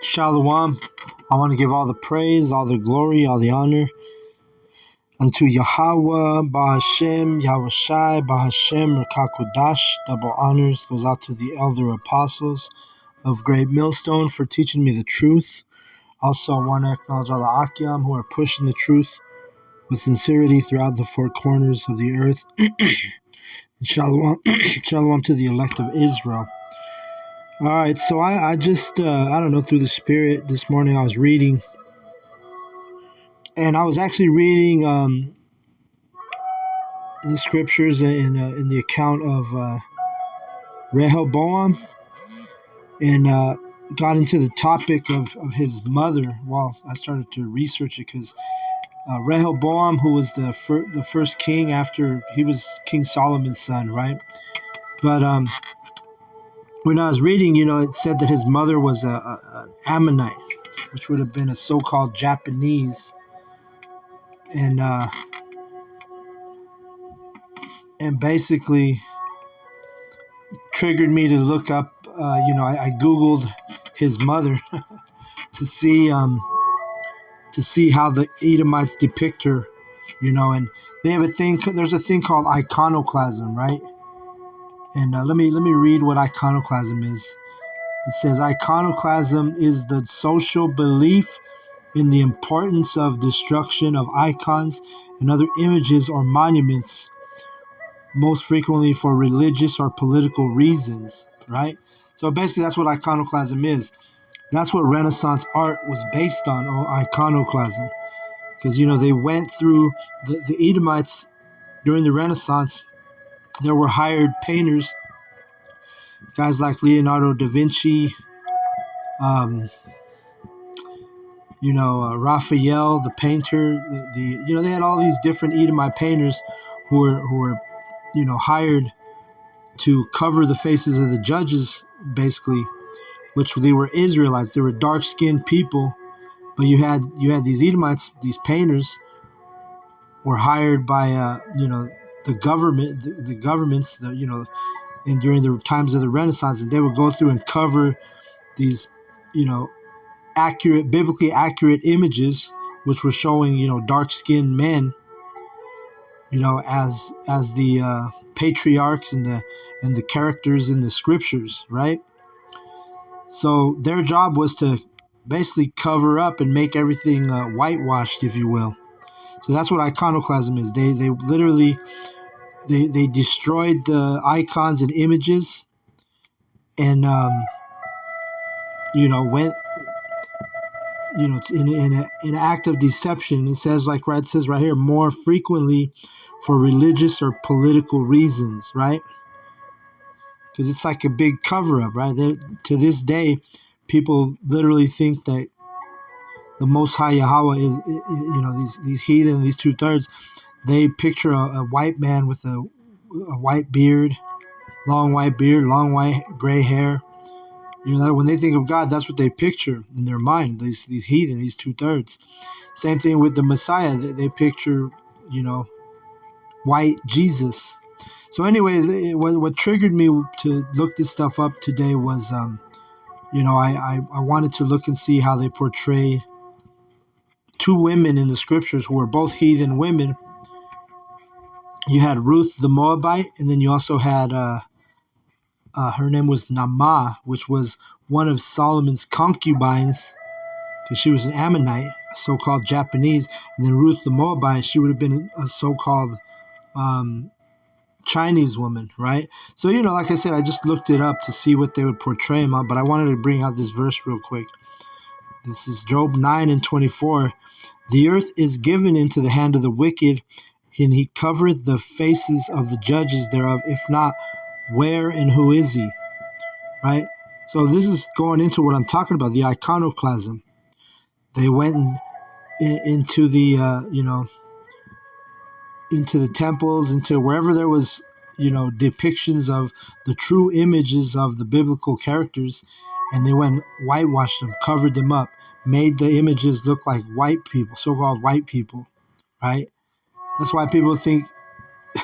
Shalom. I want to give all the praise, all the glory, all the honor unto Yahweh, Bahashem, Yahushai, Bahashem, Rakakodash. Double honors goes out to the elder apostles of Great Millstone for teaching me the truth. Also, I want to acknowledge all the Akyam who are pushing the truth with sincerity throughout the four corners of the earth. And shalom, shalom to the elect of Israel. All right, so I just, I don't know, through the Spirit this morning I was reading, and I was actually reading the scriptures in the account of Rehoboam, and got into the topic of his mother. Well, I started to research it because Rehoboam, who was the first king after he was King Solomon's son, right? But when I was reading, it said that his mother was an Ammonite, which would have been a so-called Japanese, and basically triggered me to look up. I Googled his mother to see how the Edomites depict her, and they have a thing. There's a thing called iconoclasm, right? And let me read what iconoclasm is. It says iconoclasm is the social belief in the importance of destruction of icons and other images or monuments, most frequently for religious or political reasons, right? So basically, that's what iconoclasm is. That's what Renaissance art was based on, iconoclasm. Because, they went through the Edomites during the Renaissance. There were hired painters, guys like Leonardo da Vinci, Raphael, the painter. They had all these different Edomite painters who were hired to cover the faces of the judges, basically, which they were Israelites. They were dark-skinned people, but you had these Edomites, these painters, were hired by the government, the governments, and during the times of the Renaissance, and they would go through and cover these, biblically accurate images, which were showing dark-skinned men, as the patriarchs and the characters in the scriptures, right? So their job was to basically cover up and make everything whitewashed, if you will. So that's what iconoclasm is. They literally they destroyed the icons and images, and went in an act of deception. It says it says right here, more frequently for religious or political reasons, right? Because it's like a big cover up, right? To this day, people literally think that the Most High Yahweh is, these heathen, these 2/3, they picture a white man with a white beard, long white gray hair. When they think of God, that's what they picture in their mind. These heathen, these 2/3. Same thing with the Messiah. They picture, white Jesus. So, anyway, what triggered me to look this stuff up today was, I wanted to look and see how they portray two women in the scriptures who were both heathen women. You had Ruth the Moabite, and then you also had her name was Naamah, which was one of Solomon's concubines, because she was an Ammonite, a so-called Japanese. And then Ruth the Moabite, she would have been a so-called Chinese woman, right? So, like I said, I just looked it up to see what they would portray them on, but I wanted to bring out this verse real quick. This is Job 9:24. The earth is given into the hand of the wicked, and he covereth the faces of the judges thereof. If not, where and who is he? Right? So this is going into what I'm talking about, the iconoclasm. They went into the, into the temples, into wherever there was, depictions of the true images of the biblical characters, and they went whitewashed them, covered them up, made the images look like white people, so-called white people, right? That's why people think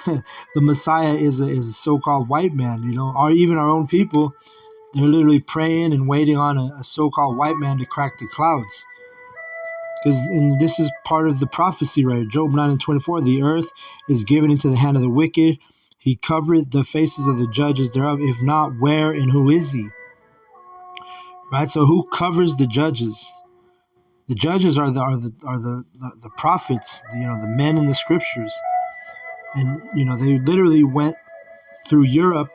the Messiah is a so-called white man, or even our own people. They're literally praying and waiting on a so-called white man to crack the clouds. And this is part of the prophecy, right? Job 9:24. The earth is given into the hand of the wicked. He covered the faces of the judges thereof. If not, where and who is he? Right. So who covers the judges? The judges are the prophets. The men in the scriptures. And they literally went through Europe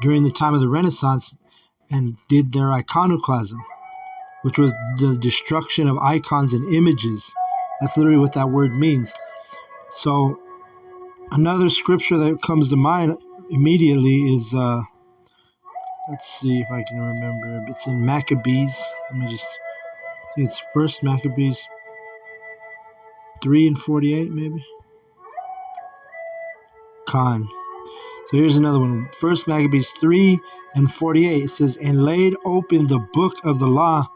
during the time of the Renaissance and did their iconoclasm, which was the destruction of icons and images. That's literally what that word means. So another scripture that comes to mind immediately is, let's see if I can remember. It's in Maccabees. It's First Maccabees 3:48, maybe. Con. So here's another one. First Maccabees 3:48. It says, "And laid open the book of the law,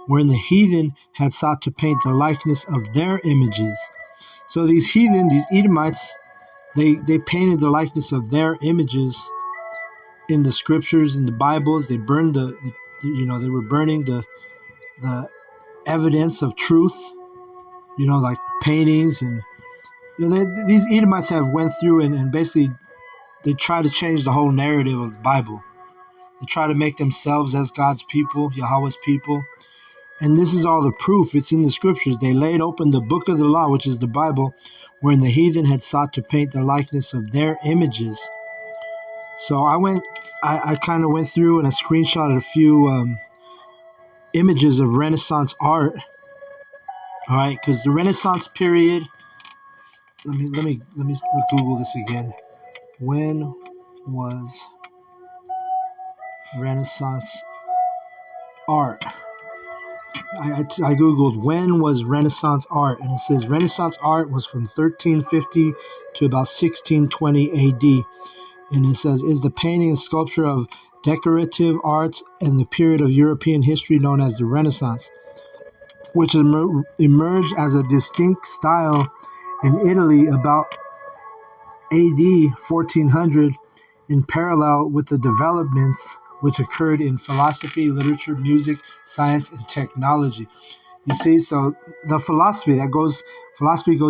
wherein the heathen had sought to paint the likeness of their images." So these heathen, these Edomites, they painted the likeness of their images in the scriptures, in the Bibles. They burned they were burning the evidence of truth, like paintings. And these Edomites have went through and basically they try to change the whole narrative of the Bible. They try to make themselves as God's people, Yahweh's people. And this is all the proof. It's in the scriptures. They laid open the book of the law, which is the Bible, wherein the heathen had sought to paint the likeness of their images. So I kind of went through and I screenshotted a few images of Renaissance art. All right, because the Renaissance period. Let me Google this again. When was Renaissance art? I googled when was Renaissance art, and it says Renaissance art was from 1350 to about 1620 AD. And it says is the painting and sculpture of decorative arts in the period of European history known as the Renaissance, which emerged as a distinct style in Italy about AD 1400 in parallel with the developments which occurred in philosophy, literature, music, science, and technology. You see, so the philosophy goes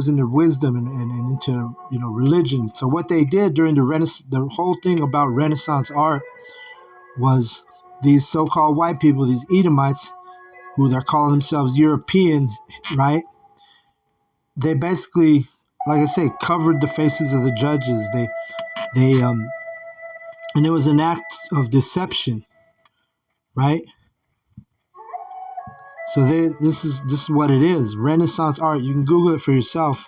into wisdom and into religion. So what they did during the whole thing about Renaissance art was these so-called white people, these Edomites, who they're calling themselves European, right? They basically, like I say, covered the faces of the judges. And it was an act of deception, right? So this is what it is. Renaissance art. You can Google it for yourself.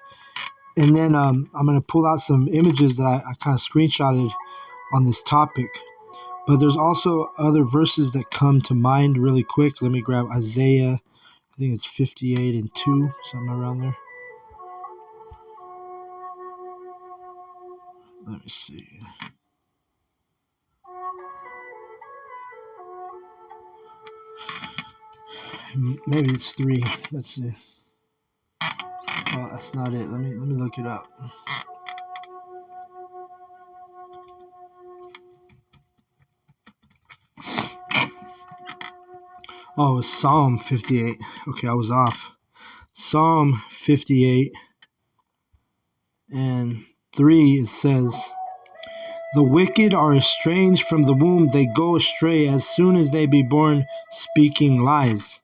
And then I'm going to pull out some images that I kind of screenshotted on this topic. But there's also other verses that come to mind really quick. Let me grab Isaiah. I think it's 58:2, something around there. Let me see. Maybe it's 3. Let's see. Well, that's not it. Let me look it up. Oh, it's Psalm 58. Okay, I was off. Psalm 58 and 3, it says, "The wicked are estranged from the womb. They go astray as soon as they be born, speaking lies."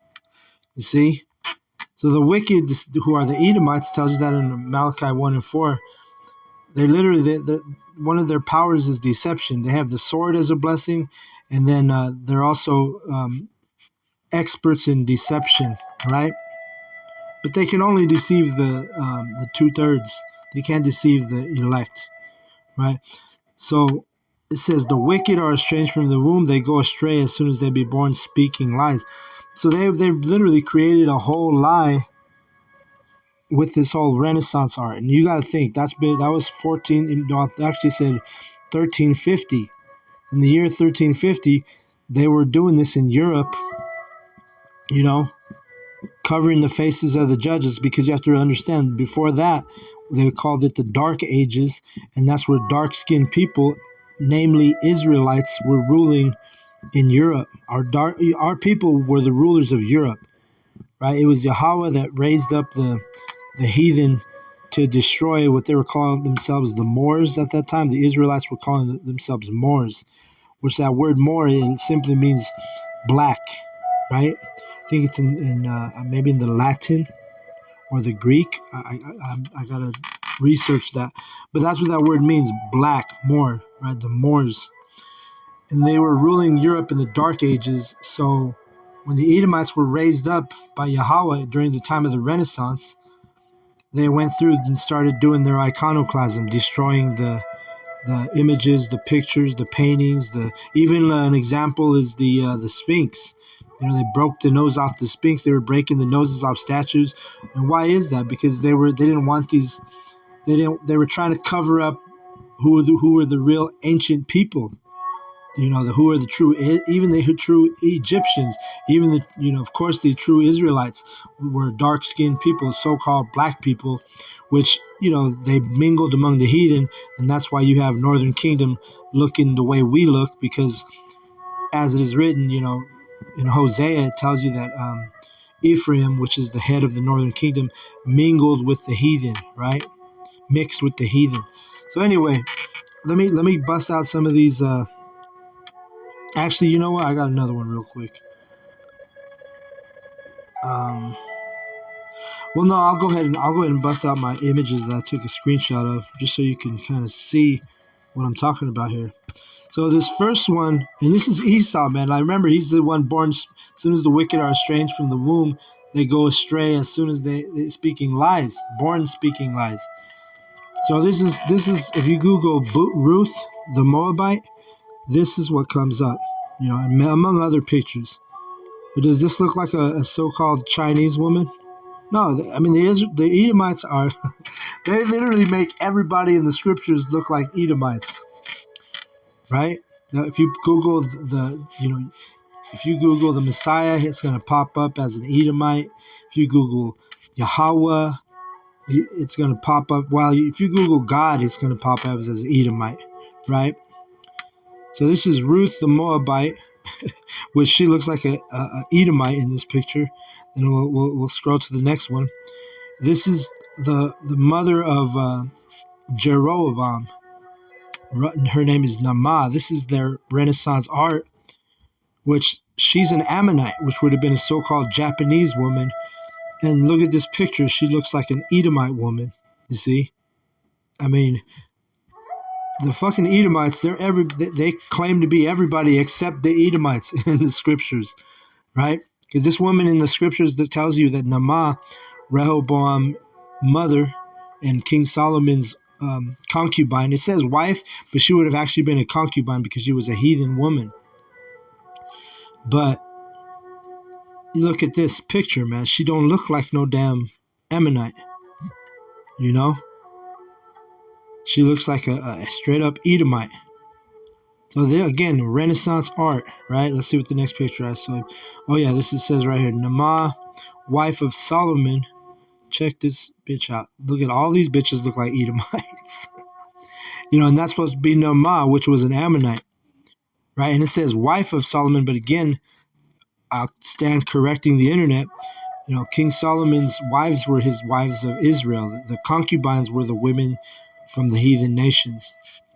You see? So the wicked, who are the Edomites, tells you that in Malachi 1:4. They literally, one of their powers is deception. They have the sword as a blessing, and then they're also experts in deception, right? But they can only deceive the 2/3. They can't deceive the elect, right? So it says the wicked are estranged from the womb; they go astray as soon as they be born, speaking lies. So they've literally created a whole lie with this whole Renaissance art, and you got to think that was 14. Actually said 1350. In the year 1350, they were doing this in Europe. Covering the faces of the judges, because you have to understand, before that, they called it the Dark Ages, and that's where dark-skinned people, namely Israelites, were ruling in Europe. Our people were the rulers of Europe, right? It was Yahweh that raised up the heathen to destroy what they were calling themselves the Moors at that time. The Israelites were calling themselves Moors, which that word Moor it simply means black, right? I think it's in maybe in the Latin or the Greek. I gotta research that, but that's what that word means: black, Moor, right? The Moors, and they were ruling Europe in the Dark Ages. So when the Edomites were raised up by Yahweh during the time of the Renaissance, they went through and started doing their iconoclasm, destroying the images, the pictures, the paintings. The even an example is the Sphinx. You know, they broke the nose off the Sphinx. They were breaking the noses off statues, and why is that? Because they didn't want these. They were trying to cover up who were the real ancient people. You know, who are the true, even the true Egyptians, even the, of course, the true Israelites were dark skinned people, so called black people, which, they mingled among the heathen. And that's why you have Northern Kingdom looking the way we look, because as it is written, in Hosea, it tells you that Ephraim, which is the head of the Northern Kingdom, mingled with the heathen, right? Mixed with the heathen. So anyway, let me bust out some of these. Actually, you know what? I got another one real quick. Um, well, no, I'll go ahead and bust out my images that I took a screenshot of, just so you can kind of see what I'm talking about here. So this first one, and this is Esau, man. I remember he's the one born as soon as the wicked are estranged from the womb, they go astray as soon as they speaking lies, born speaking lies. So this is if you Google Ruth the Moabite, this is what comes up, among other pictures. But does this look like a so-called Chinese woman? No, I mean the Edomites are. They literally make everybody in the scriptures look like Edomites, right? Now, if you Google if you Google the Messiah, it's going to pop up as an Edomite. If you Google Yahweh, it's going to pop up. Well, if you Google God, it's going to pop up as an Edomite, right? So this is Ruth the Moabite, which she looks like a Edomite in this picture. And we'll scroll to the next one. This is the mother of Jeroboam. Her name is Naamah. This is their Renaissance art, which she's an Ammonite, which would have been a so-called Japanese woman. And look at this picture. She looks like an Edomite woman. You see? I mean, the fucking Edomites, they claim to be everybody except the Edomites in the scriptures, right? Because this woman in the scriptures that tells you that Naamah, Rehoboam's mother, and King Solomon's concubine. It says wife, but she would have actually been a concubine because she was a heathen woman. But you look at this picture, man. She don't look like no damn Ammonite, you know? She looks like a straight up Edomite. So there again, Renaissance art, right? Let's see what the next picture I saw. Oh yeah, says right here, Naamah, wife of Solomon. Check this bitch out. Look at all these bitches look like Edomites. And that's supposed to be Naamah, which was an Ammonite, right? And it says wife of Solomon, but again, I'll stand correcting the internet. King Solomon's wives were his wives of Israel. The concubines were the women from the heathen nations.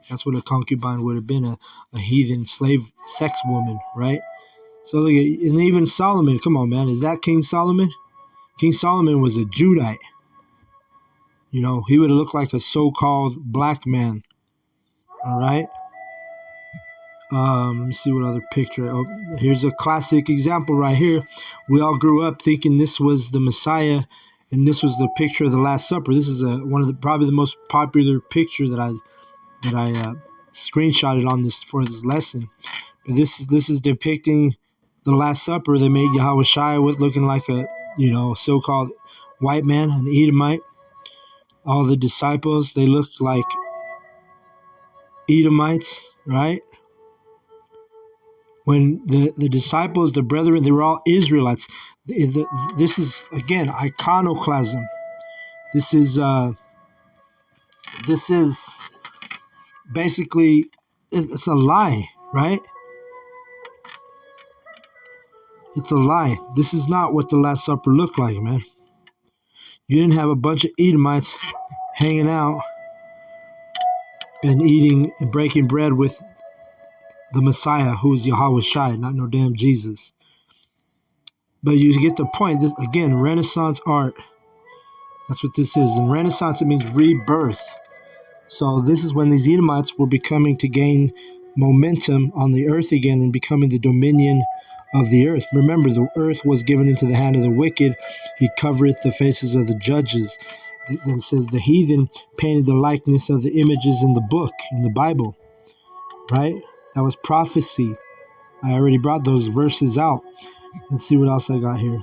That's what a concubine would have been, a heathen slave sex woman, right? So look at, and even Solomon, come on, man, is that King Solomon? King Solomon was a Judite. He would have looked like a so-called black man, all right? Let me see what other picture. Oh, here's a classic example right here. We all grew up thinking this was the Messiah, and this was the picture of the Last Supper. This is one of probably the most popular picture that I screenshotted on this for this lesson. But this is depicting the Last Supper. They made Yahweh Shai with looking like a so-called white man, an Edomite. All the disciples, they looked like Edomites, right? When the disciples, the brethren, they were all Israelites. This is again iconoclasm. This is basically it's a lie, right? It's a lie. This is not what the Last Supper looked like, man. You didn't have a bunch of Edomites hanging out and eating and breaking bread with the Messiah, who is Yahweh Shai, not no damn Jesus. But you get the point. This again, Renaissance art. That's what this is. In Renaissance, it means rebirth. So this is when these Edomites were becoming to gain momentum on the earth again and becoming the dominion of the earth. Remember, the earth was given into the hand of the wicked. He covereth the faces of the judges. It then says the heathen painted the likeness of the images in the book, in the Bible, right? That was prophecy. I already brought those verses out. Let's see what else I got here.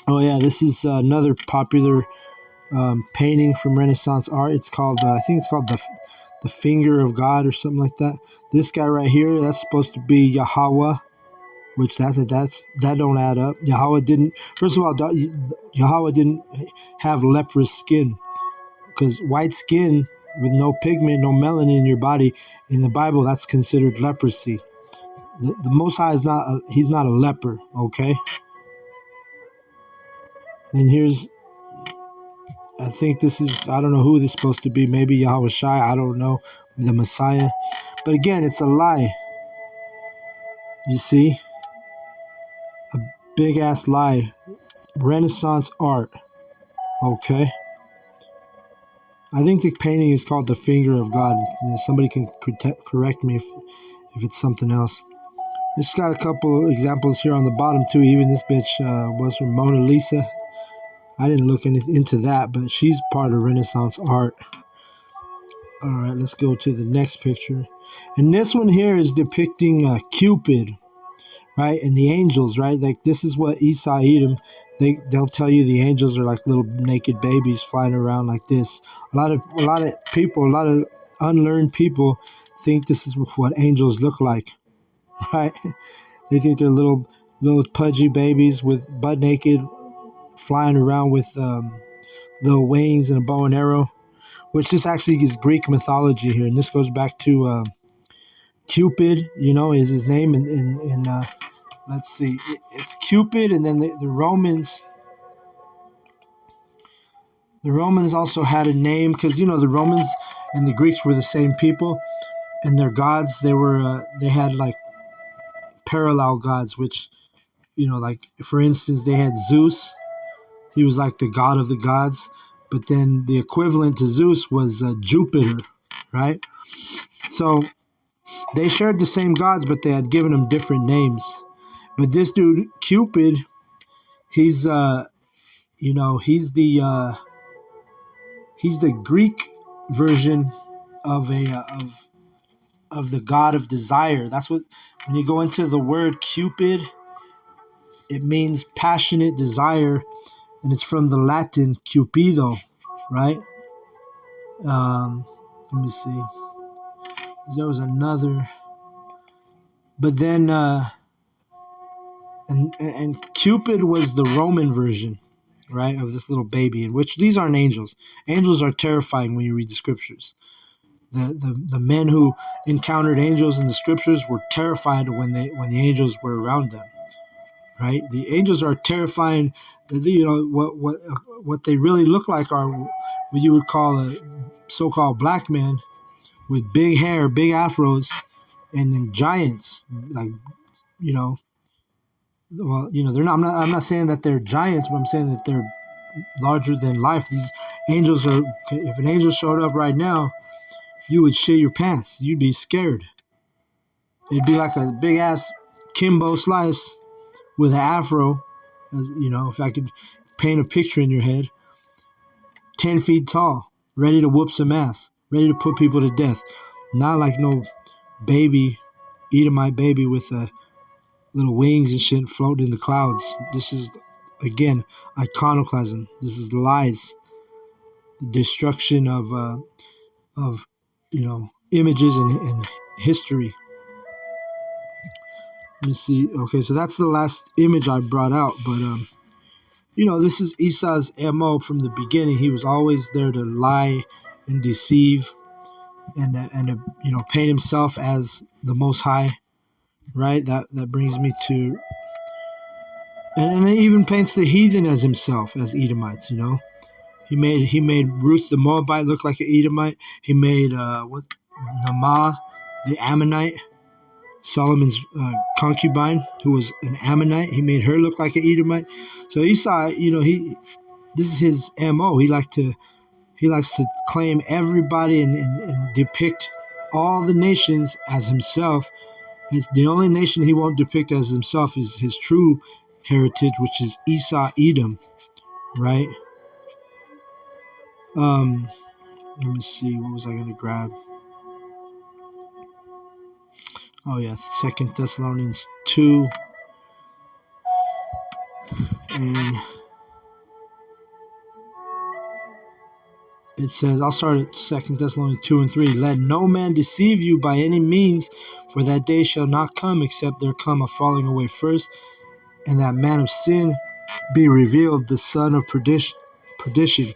Oh yeah, this is another popular painting from Renaissance art. It's called, I think it's called the Finger of God or something like that. This guy right here, that's supposed to be Yahweh, which that don't add up. Yahweh didn't. First of all, Yahweh didn't have leprous skin, because white skin with no pigment, no melanin in your body, in the Bible, that's considered leprosy. The Most High is not. He's not a leper. Okay. And here's, I think this is, I don't know who this is supposed to be. Maybe Yahweh Shai. I don't know. The Messiah. But again, it's a lie. You see? A big ass lie. Renaissance art. Okay. I think the painting is called the Finger of God. Somebody can correct me if it's something else. It's got a couple of examples here on the bottom too. Even this bitch was from Mona Lisa. I didn't look into that, but she's part of Renaissance art. All right, let's go to the next picture. And this one here is depicting Cupid, right? And the angels, right? Like this is what Esau Edom, they'll tell you the angels are like little naked babies flying around like this. A lot of people, a lot of unlearned people think this is what angels look like, right? They think they're little pudgy babies with butt naked flying around with little wings and a bow and arrow, which this actually is Greek mythology here, and this goes back to Cupid. You know, is his name in let's see, it's Cupid, and then the Romans. The Romans also had a name because, you know, the Romans and the Greeks were the same people, and their gods, they had like parallel gods, which, you know, like for instance, they had Zeus. He was like the god of the gods, but then the equivalent to Zeus was Jupiter, right? So they shared the same gods, but they had given them different names. But this dude Cupid, he's you know, he's the Greek version of of the god of desire. That's what, when you go into the word Cupid, it means passionate desire, and it's from the Latin cupido, right? Let me see. There was another, but then and Cupid was the Roman version, right, of this little baby. In which these aren't angels. Angels are terrifying when you read the scriptures. The men who encountered angels in the scriptures were terrified when the angels were around them. Right, the angels are terrifying. You know what they really look like are what you would call a so-called black man with big hair, big afros, and then giants. Like, you know, well, you know, they're not. I'm not saying that they're giants, but I'm saying that they're larger than life. These angels are. If an angel showed up right now, you would shit your pants. You'd be scared. It'd be like a big ass Kimbo Slice with an afro. As you know, if I could paint a picture in your head, 10 feet tall, ready to whoop some ass, ready to put people to death. Not like no baby, Edomite baby with little wings and shit floating in the clouds. This is, again, iconoclasm. This is lies, the destruction of you know, images and history. Let me see. Okay, so that's the last image I brought out, but you know, this is Esau's MO from the beginning. He was always there to lie and deceive and you know, paint himself as the Most High, right? That brings me to And it even paints the heathen as himself, as Edomites. He made Ruth the Moabite look like an Edomite. He made Naamah the Ammonite, Solomon's concubine, who was an Ammonite. He made her look like an Edomite. So Esau, this is his MO. He likes to claim everybody and depict all the nations as himself. It's the only nation he won't depict as himself is his true heritage, which is Esau Edom, right? Let me see, what was I going to grab? Oh yeah, 2 Thessalonians 2, and it says, I'll start at 2 Thessalonians 2 and 3. Let no man deceive you by any means, for that day shall not come except there come a falling away first, and that man of sin be revealed, the son of perdition.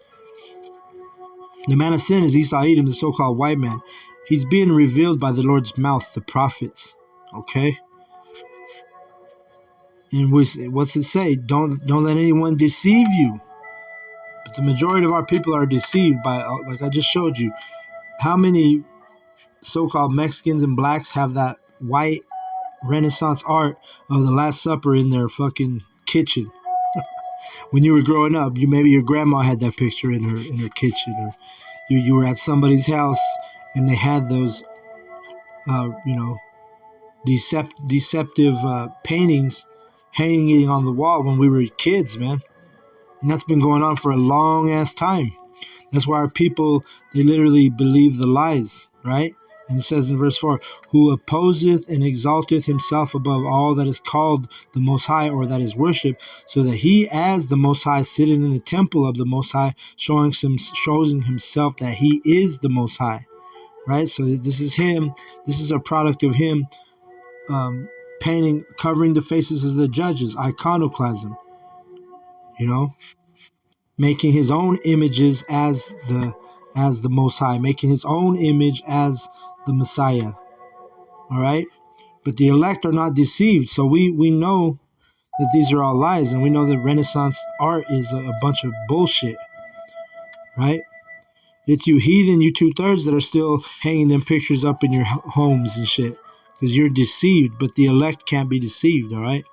The man of sin is Esau Edom, the so-called white man. He's being revealed by the Lord's mouth, the prophets. Okay? And what's it say? Don't let anyone deceive you. But the majority of our people are deceived by, like I just showed you. How many so-called Mexicans and blacks have that white Renaissance art of the Last Supper in their fucking kitchen? When you were growing up, maybe your grandma had that picture in her kitchen, or you were at somebody's house and they had those, you know, deceptive paintings hanging on the wall when we were kids, man. And that's been going on for a long ass time. That's why our people, they literally believe the lies, right? And it says in verse 4, who opposeth and exalteth himself above all that is called the Most High, or that is worshipped, so that he as the Most High sitting in the temple of the Most High, showing himself that he is the Most High, right? So this is him. This is a product of him painting, covering the faces of the judges, iconoclasm, making his own images as the Most High, making his own image as the Messiah. All right, but the elect are not deceived, so we know that these are all lies, and we know that Renaissance art is a bunch of bullshit, right? It's you heathen, you 2/3 that are still hanging them pictures up in your homes and shit, because you're deceived, but the elect can't be deceived. All right.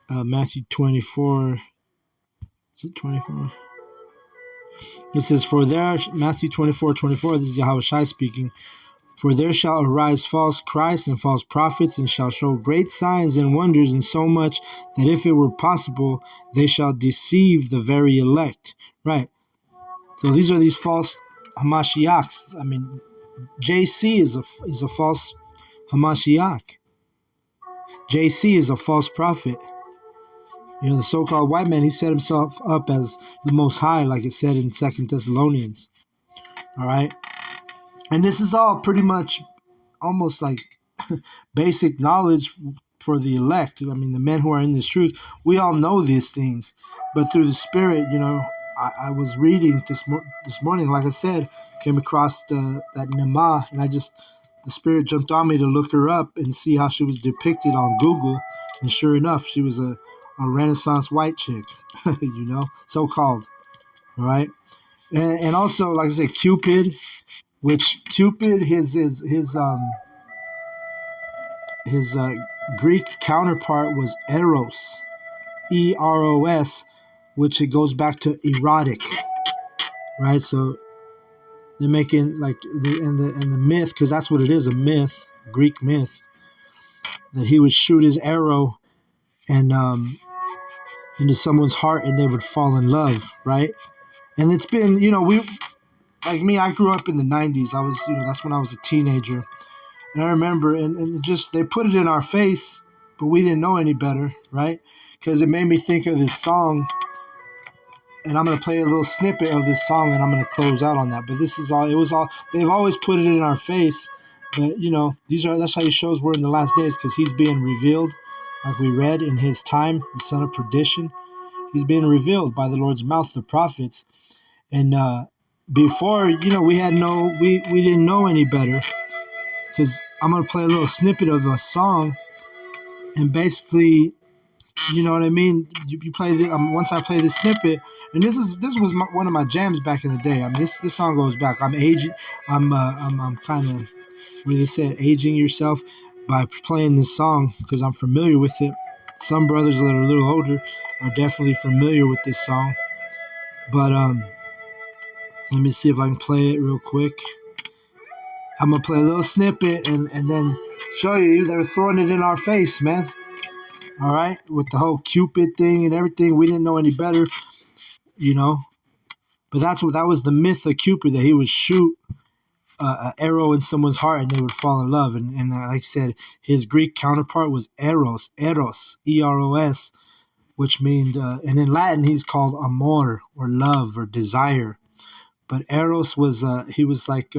Matthew 24. Is it 24? It says, for there, Matthew 24:24, this is Yahweh Shai speaking, for there shall arise false Christs and false prophets, and shall show great signs and wonders, in so much that if it were possible, they shall deceive the very elect. Right. So these false Hamashiachs. I mean, JC is a false Hamashiach. JC is a false prophet. The so-called white man, he set himself up as the Most High, like it said in 2 Thessalonians. All right. And this is all pretty much almost like basic knowledge for the elect. I mean, the men who are in this truth, we all know these things. But through the Spirit, I was reading this morning, like I said, came across that Naamah, and the Spirit jumped on me to look her up and see how she was depicted on Google. And sure enough, she was a Renaissance white chick, so-called. All right. And also, like I said, Cupid, which Cupid, his Greek counterpart was Eros, Eros, which it goes back to erotic, right? So they're making like the myth, because that's what it is, a myth, Greek myth, that he would shoot his arrow and into someone's heart and they would fall in love, right? And it's been, we, like me, I grew up in the 90s. I was, that's when I was a teenager. And I remember, and just, they put it in our face, but we didn't know any better, right? Because it made me think of this song, and I'm going to play a little snippet of this song, and I'm going to close out on that. But they've always put it in our face, but, that's how he shows we're in the last days, because he's being revealed, like we read, in his time, the son of perdition. He's being revealed by the Lord's mouth, the prophets. And before, we didn't know any better, because I'm going to play a little snippet of a song, and basically You know what I mean? You play the once I play the snippet, and this was one of my jams back in the day. I mean, this song goes back. I'm aging. I'm kind of where they said aging yourself by playing this song because I'm familiar with it. Some brothers that are a little older are definitely familiar with this song. But let me see if I can play it real quick. I'm gonna play a little snippet and then show you they're throwing it in our face, man. All right, with the whole Cupid thing and everything, we didn't know any better, you know. But that was the myth of Cupid, that he would shoot an arrow in someone's heart and they would fall in love. And like I said, his Greek counterpart was Eros, Eros, which means, and in Latin he's called amor or love or desire. But Eros was he was like.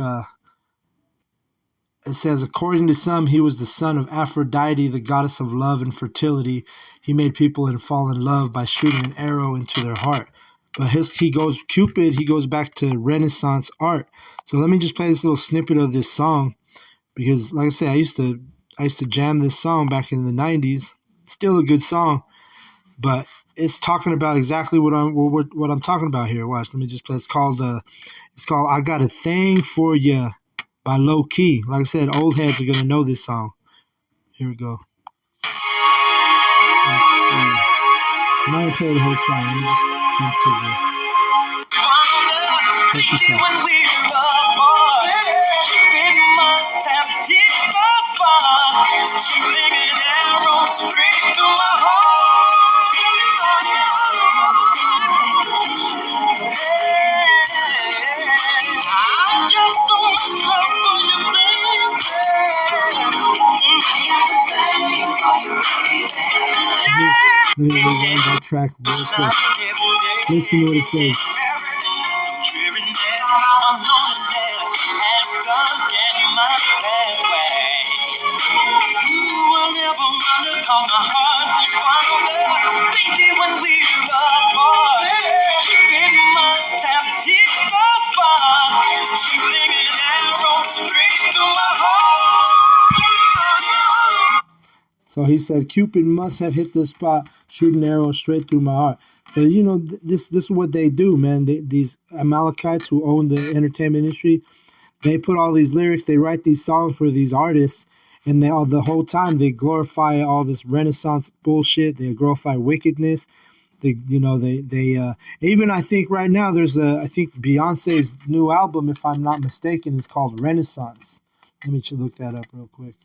It says, according to some, he was the son of Aphrodite, the goddess of love and fertility. He made people fall in love by shooting an arrow into their heart. But Cupid, he goes back to Renaissance art. So let me just play this little snippet of this song because, like I said, I used to jam this song back in the '90s. Still a good song, but it's talking about exactly what I'm talking about here. Watch, let me just play. It's called "I Got a Thing for Ya" by Low Key. Like I said, old heads are gonna know this song. Here we go. Let's see. I'm not gonna play the whole song. Let me just jump to the. Check this out. When we were apart, we must have hit the spot, shooting an arrow straight through my heart. I just so much love for you, baby. Let me rewind that track real quick. Listen to what it says. So he said, Cupid must have hit the spot, shooting arrows straight through my heart. So, you know, this is what they do, man. These Amalekites who own the entertainment industry, they put all these lyrics, they write these songs for these artists, and the whole time they glorify all this Renaissance bullshit. They glorify wickedness. They even, I think right now I think Beyonce's new album, if I'm not mistaken, is called Renaissance. Let me look that up real quick.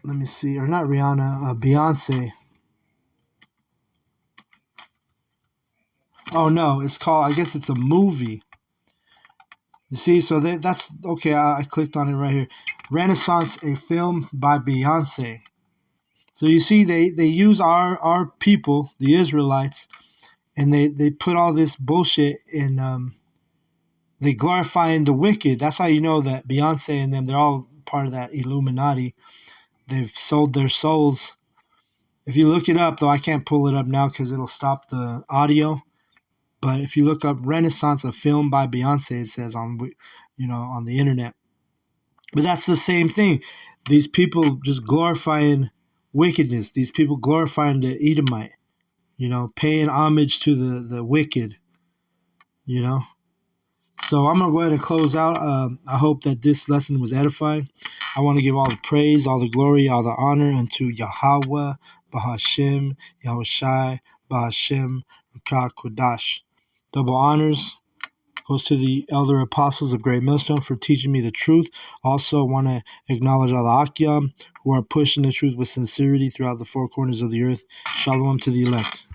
Let me see, or not Rihanna, Beyonce. Oh no, it's called. I guess it's a movie. You see, so that's okay. I clicked on it right here. Renaissance, a film by Beyonce. So you see, they use our people, the Israelites, and they put all this bullshit in. They glorifying the wicked. That's how you know that Beyonce and them, they're all part of that Illuminati. They've sold their souls. If you look it up, though, I can't pull it up now because it'll stop the audio. But if you look up Renaissance, a film by Beyonce, it says on the internet. But that's the same thing. These people just glorifying wickedness. These people glorifying the Edomite. Paying homage to the wicked. So I'm going to go ahead and close out. I hope that this lesson was edifying. I want to give all the praise, all the glory, all the honor unto Yahweh, Bahashem, Yahushai, Bahashem, Ruka Kodash. Double honors goes to the elder apostles of Great Millstone for teaching me the truth. Also want to acknowledge all the Akyam who are pushing the truth with sincerity throughout the four corners of the earth. Shalom to the elect.